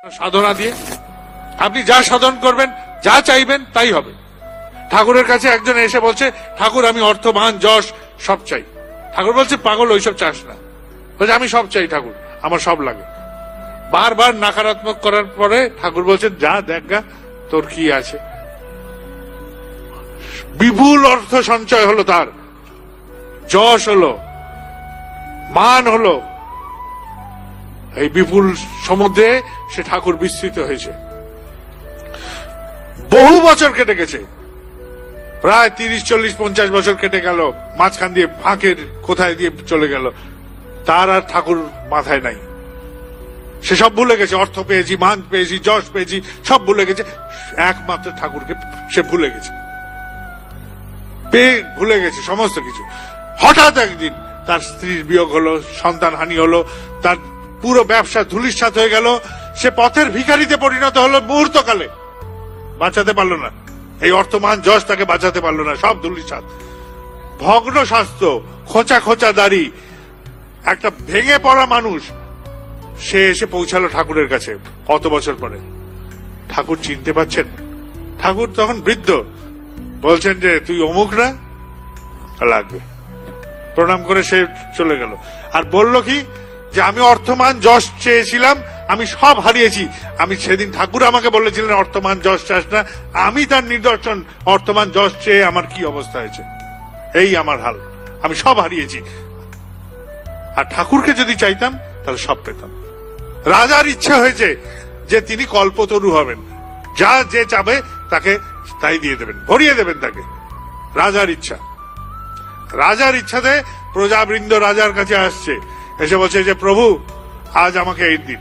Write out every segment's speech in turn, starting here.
সাধনা দিয়ে আপনি যা সাধন করবেন, যা চাইবেন তাই হবে। ঠাকুরের কাছে একজন এসে বলছে, ঠাকুর আমি অর্থ মান যশ সব চাই। ঠাকুর বলছে, পাগল, ওইসব চাস না। বলছে, আমি সব চাই ঠাকুর, আমার সব লাগে। বারবার নাকারাত্মক করার পরে ঠাকুর বলছেন, যা দেখা তোর কি আছে। বিপুল অর্থ সঞ্চয় হলো, তার যশ হলো, মান হলো। এই বিপুল সমুদ্রে সে ঠাকুর বিস্তৃত হয়েছে। বহু বছর কেটে গেছে, প্রায় 30, 40, 50 বছর কেটে গেল। মাঝখান দিয়ে ফাঁকের কোথায় দিয়ে চলে গেল, তার আর ঠাকুর মাথায় নাই। সে সব ভুলে গেছে, অর্থ পেয়েছি, মান পেয়েছি, যশ পেয়েছি, সব ভুলে গেছে। একমাত্র ঠাকুরকে সে ভুলে গেছে, পেয়ে ভুলে গেছে সমস্ত কিছু। হঠাৎ একদিন তার স্ত্রীর বিয়োগ হলো, সন্তান হানি হলো, তার পুরো ব্যবসা ধূলিসাৎ হয়ে গেল। সে পথের ভিখারিতে পরিণত হলো মুহূর্তকালে। বাঁচাতে পারলো না, এই অর্থমান যশ তাকে বাঁচাতে পারলো না, সব ধূলিসাৎ। ভগ্ন স্বাস্থ্য, খোঁচা খোঁচা দাড়ি, একটা ভেঙে পড়া মানুষ। সে এসে পৌঁছালো ঠাকুরের কাছে কত বছর পরে। ঠাকুর চিনতে পারছেন? ঠাকুর তখন বৃদ্ধ। বলছেন যে, তুই অমুক না? লাগবে। প্রণাম করে সে চলে গেল। আর বলল কি, যে আমি অর্থমান যশ চেয়েছিলাম, আমি সব হারিয়েছি। আমি সেদিন ঠাকুর আমাকে বলেছিলেন অর্থমান যশ চাস না, আমি তার নিদর্শন। অর্থমান যশ চেয়ে আমার কি অবস্থা হয়েছে, এই আমার হাল, আমি সব হারিয়েছি। আর ঠাকুরকে যদি চাইতাম তাহলে সব পেতাম। রাজার ইচ্ছা হয়েছে যে তিনি কল্পতরু হবেন, যা যে চাবে তাকে তাই দিয়ে দেবেন, ভরিয়ে দেবেন তাকে। রাজার ইচ্ছা, রাজার ইচ্ছাতে প্রজাবৃন্দ রাজার কাছে আসছে, এসে বলছে যে প্রভু আজ আমাকে এই দিন।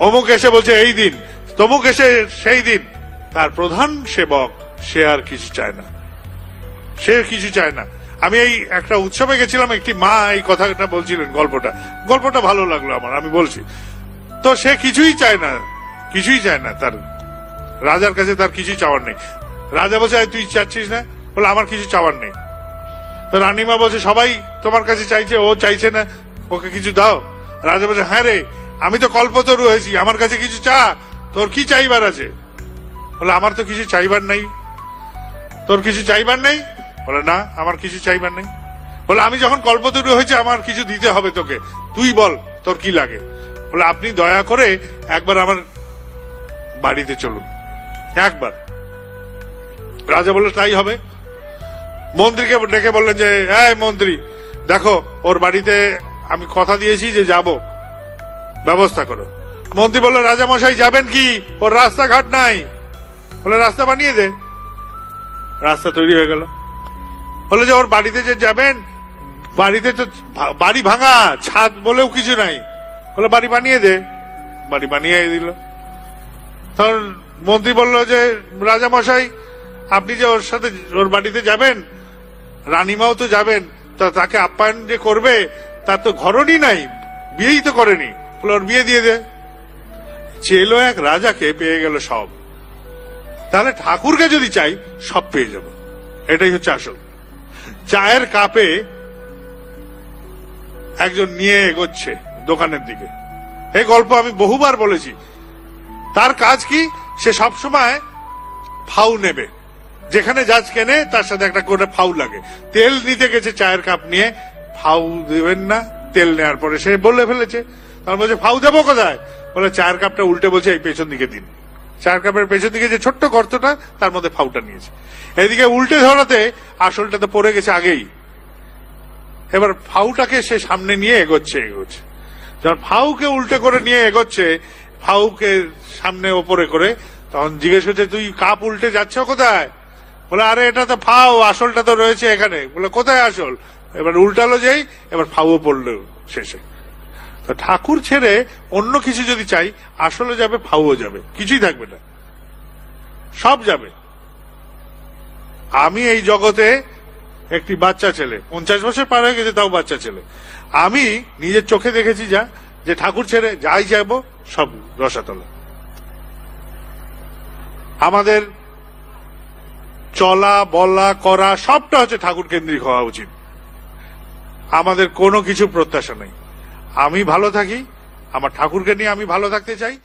অমুক এসে বলছে এই দিন, তমুক এসে সেই দিন। তার প্রধান সেবক সে আর কিছু চায় না, সে কিছু চায় না। আমি এই একটা উৎসবে গেছিলাম, একটি মা এই কথাটা বলছিলেন, গল্পটা ভালো লাগলো আমার, আমি বলছি। তো সে কিছুই চায় না, কিছুই চায় না। তার রাজার কাছে তার কিছু চাওয়ার নেই। রাজা বলছে, তুই চাচ্ছিস না? বলে, আমার কিছু চাওয়ার নেই। তো রানীমা বলছে, সবাই তোমার কাছে চাইছে, ও চাইছে না, ওকে কিছু দাও। রাজা বলছে, হ্যাঁ রে, আমি তো কল্পতরু হয়েছি, আমার কাছে কিছু চা, তোর কি চাইবার আছে? বলে, আমার তো কিছু চাইবার নাই। তোর কিছু চাইবার নেই? বলে, না, আমার কিছু চাইবার নেই। বলে, আমি যখন কল্পতরু হয়েছে আমার কিছু দিতে হবে তোকে, তুই বল তোর কি লাগে। বলে, আপনি দয়া করে একবার আমার বাড়িতে চলুন, একবার। রাজা বলল, তাই হবে। মন্ত্রীকে ডেকে বললেন যে, হ্যাঁ মন্ত্রী, দেখো ওর বাড়িতে আমি কথা দিয়েছি যে যাব, ব্যবস্থা করো। মন্ত্রী বলল, রাজা মশাই যাবেন কি? ওর রাস্তাঘাট নাই। বলে, রাস্তা বানিয়ে দে। রাস্তা তৈরি হয়ে গেল। বলে যে, ওর বাড়িতে যে যাবেন, বাড়িতে তো বাড়ি ভাঙা, ছাদ বলেও কিছু নাই। বলে, বাড়ি বানিয়ে দে। বাড়ি বানিয়ে দিল। তখন মন্ত্রী বলল যে, রাজা মশাই আপনি যে ওর সাথে ওর বাড়িতে যাবেন, রানীমাও তো যাবেন, তা তাকে আপ্যায়ন যে করবে তার তো ঘরণই নাই, বিয়েই তো করেনি। বলে, ওর বিয়ে দিয়ে দে। চেলো এক রাজাকে, পেয়ে গেল সব। তাহলে ঠাকুরকে যদি চাই সব পেয়ে যাব, এটাই হচ্ছে আসল। চায়ের কাপে একজন নিয়ে এগোচ্ছে দোকানের দিকে, এই গল্প আমি বহুবার বলেছি। তার কাজ কি? সে সবসময় ফাউ নেবে, যেখানে জাজ কেনে তার সাথে একটা করে ফাউ লাগে। তেল নিতে গেছে চায়ের কাপ নিয়ে, ফাউ দেবেন না। তেল নেওয়ার পরে সে বলে ফেলেছে, তার বলছে, ফাউ দেবো কোথায়? বলে, চায়ের কাপটা উল্টে বলছে, এই পেছন দিকে দিন। চায়ের কাপের পেছন দিকে যে ছোট্ট গর্তটা, তার মধ্যে ফাউটা নিয়েছে। এদিকে উল্টে ধরাতে আসলটা তো পড়ে গেছে আগেই। এবার ফাউটাকে সে সামনে নিয়ে এগোচ্ছে। যখন ফাউকে উল্টে করে নিয়ে এগোচ্ছে, ফাউকে সামনে ওপরে করে, তখন জিজ্ঞেস করছে, তুই কাপ উল্টে যাচ্ছ কোথায়? বলে, আরে এটা তো ফাউ, আসলটা তো রয়েছে এখানে। বলে, কোথায় আসল? এবার উল্টালো যেই, এবার ফাউও পড়লো শেষে। তো ঠাকুর ছেড়ে অন্য কিছু যদি চাই, আসলে যাবে, ফাউও যাবে, কিছুই থাকবে না, সব যাবে। আমি এই জগতে একটি বাচ্চা ছেলে, 50 বছর পার হয়ে গেছে, তাও বাচ্চা ছেলে। আমি নিজের চোখে দেখেছি যা, যে ঠাকুর ছেড়ে যাই যাবো সব রসাতলা। আমাদের চলা বলা করা সবটা হচ্ছে ঠাকুর কেন্দ্রিক হওয়া উচিত। আমাদের কোনো কিছু প্রত্যাশা নেই। আমি ভালো থাকি, আমার ঠাকুরকে নিয়ে আমি ভালো থাকতে চাই।